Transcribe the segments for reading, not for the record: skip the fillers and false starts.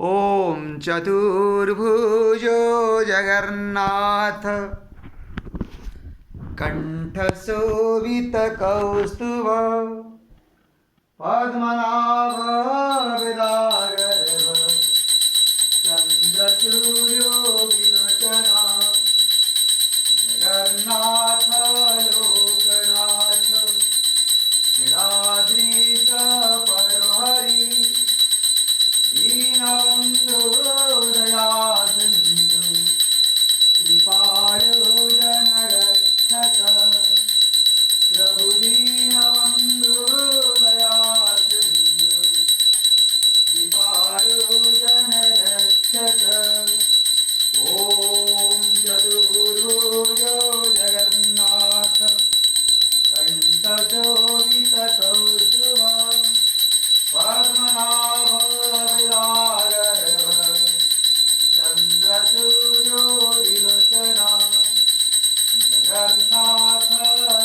ॐ चतुर्भुजो जगन्नाथ कंठशोभितकौस्तुभ पद्मनाभ विदागर्भ चन्द्रसूर्यो विलोचना जगन्नाथ लोकनाथ नीलाद्रीश परहरि दीनबन्धो दया सिन्धु कृपालो जनरक्षक प्रभु दीनबन्धो दया सिन्धु कृपालो जनरक्षक ॐ चतुर्भुजो जगन्नाथ कंठशोभितकौस्तुभ पद्मनाभ विरागर्भ चन्द्रसूर्यो विलोचना जगन्नाथ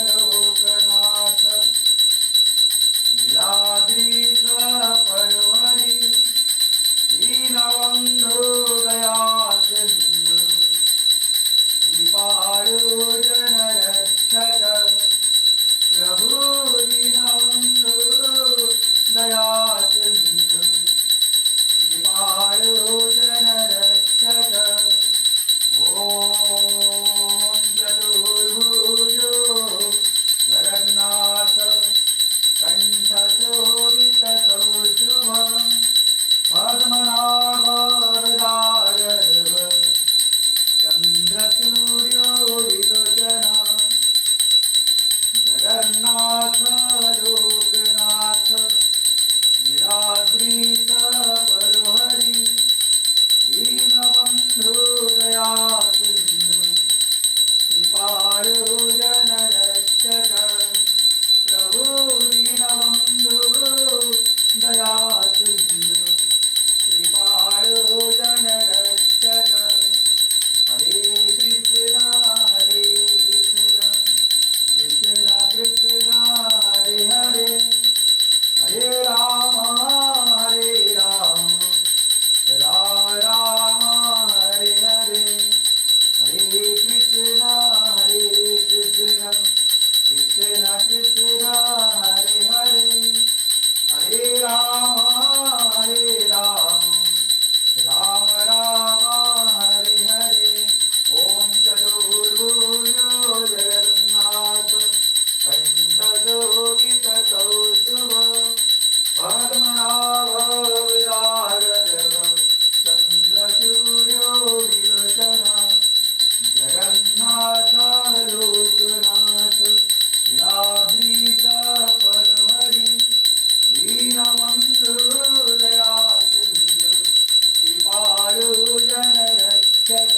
लोकनाथ नीलाद्रीश परहरि दीनबन्धो दया सिन्धु कृपालो जनरक्षक प्रभु दीनबन्धो दया सिन्धु कृपालो जनरक्षक ॐ चतुर्भुजो जगन्नाथ कंठशोभितकौस्तुभ पद्मनाभ विरागर्भ चन्द्रसूर्यो विलोचना जगन्नाथ लोकनाथ नीलाद्रीश परहरि दीनबन्धो दया सिन्धु कृपालो जनरक्षक प्रभु दीनबन्धो दया सिन्धु कृपालो जनरक्षक हरे कृष्ण कृष्ण कृष्ण हरे हरे हरे राम राम राम हरे हरे हरे कृष्ण कृष्ण कृष्ण हरे हरे हरे राम राम राम हरे हरे ॐ चतुर्भुजो जगन्नाथ कंठशोभितकौस्तुभ पद्मनाभ विरागर्भ चन्द्रसूर्यो विलोचना जगन्नाथ लोकनाथ नीलाद्रीश परहरि दीनबन्धो दया सिन्धु कृपालो जनरक्षक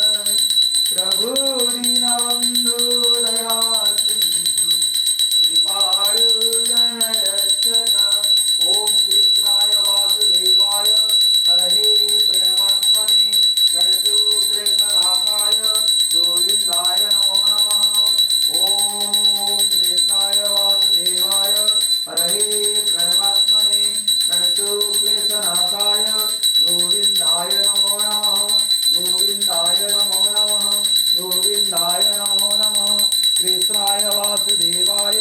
प्रभु दीनबन्धो दया सिन्धु कृपालो जनरक्षक ॐ कृष्णाय वासुदेवाय हरये प्रेमात्मने गणतोक्लेशनाशाय गोविन्दाय नमो नमः ॐ कृष्णाय वासुदेवाय हरये प्रेमात्मने गणतोक्लेशनाशाय गोविन्दाय नमो नमः गोविन्दाय नमो नमः गोविन्दाय नमो नमः कृष्णाय वासुदेवाय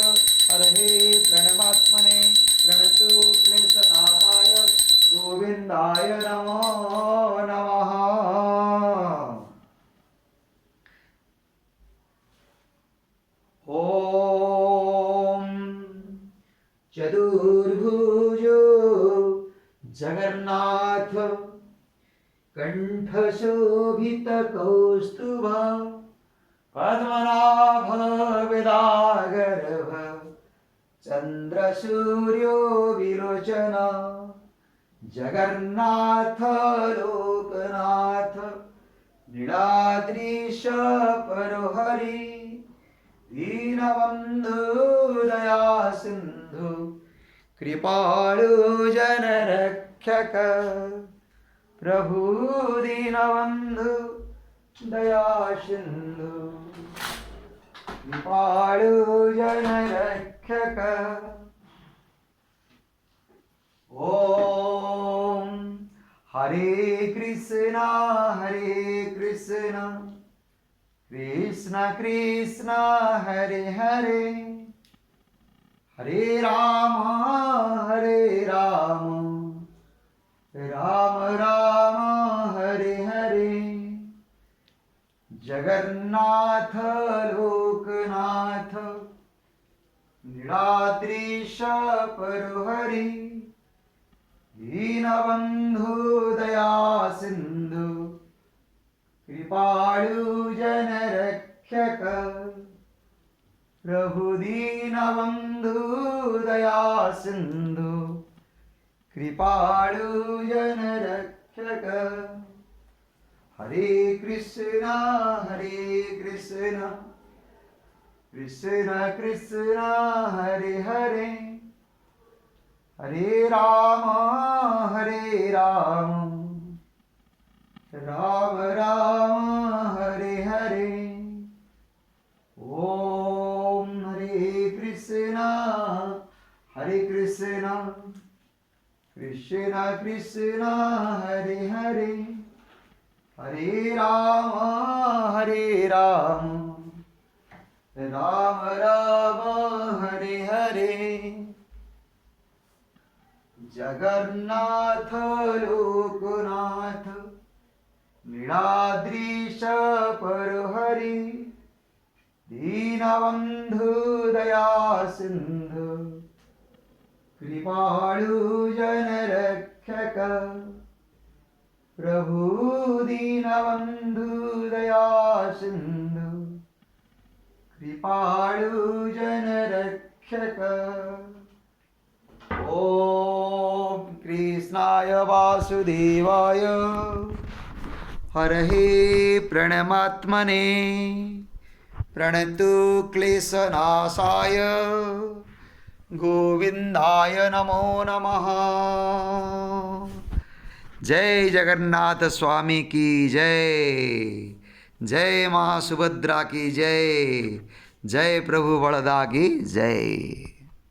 हरये प्रणमात्मने प्रणतो क्लेशनाशाय गोविन्दाय नमो नमः ॐ चतुर्भुजो जगन्नाथ कंठशोभितकौस्तुभ पद्मनाभ विरागर्भ चन्द्रसूर्यो विलोचना जगन्नाथ लोकनाथ नीलाद्रीश परहरि दीनबन्धो दया सिन्धु कृपालो जनरक्षक प्रभु दीनबन्धो दया सिन्धु कृपालो जनरक्षक ॐ हरे कृष्णा कृष्ण कृष्ण हरे हरे, हरे राम राम राम हरे हरे। जगन्नाथ लोकनाथ नीलाद्रीश परुहरि, दीनबंधु दया सिंधु कृपाळु जनरक्षक। प्रभु दीनबंधु दया सिंधु कृपाळु जनरक्षक। हरे कृष्णा कृष्ण कृष्ण हरे हरे, हरे राम राम राम हरे हरे। ओम हरे कृष्णा कृष्ण कृष्ण हरे हरे, हरे राम राम राम हरे हरे। जगन्नाथ लोकनाथ नीलाद्रीश परुहरि, दीनबंधु दया सिंधु कृपाळु जनरक्षक। प्रभु दीनबंधु दया सिंधु कृपाळु जनरक्षक। ओम कृष्णाय वासुदेवाय हरहे प्रणमात्मने, प्रणतु क्लेशनाशाय गोविंदाय नमो नमः। जय जगन्नाथ स्वामी की जय, जय माँ सुभद्रा की जय, जय प्रभु बड़दा की जय।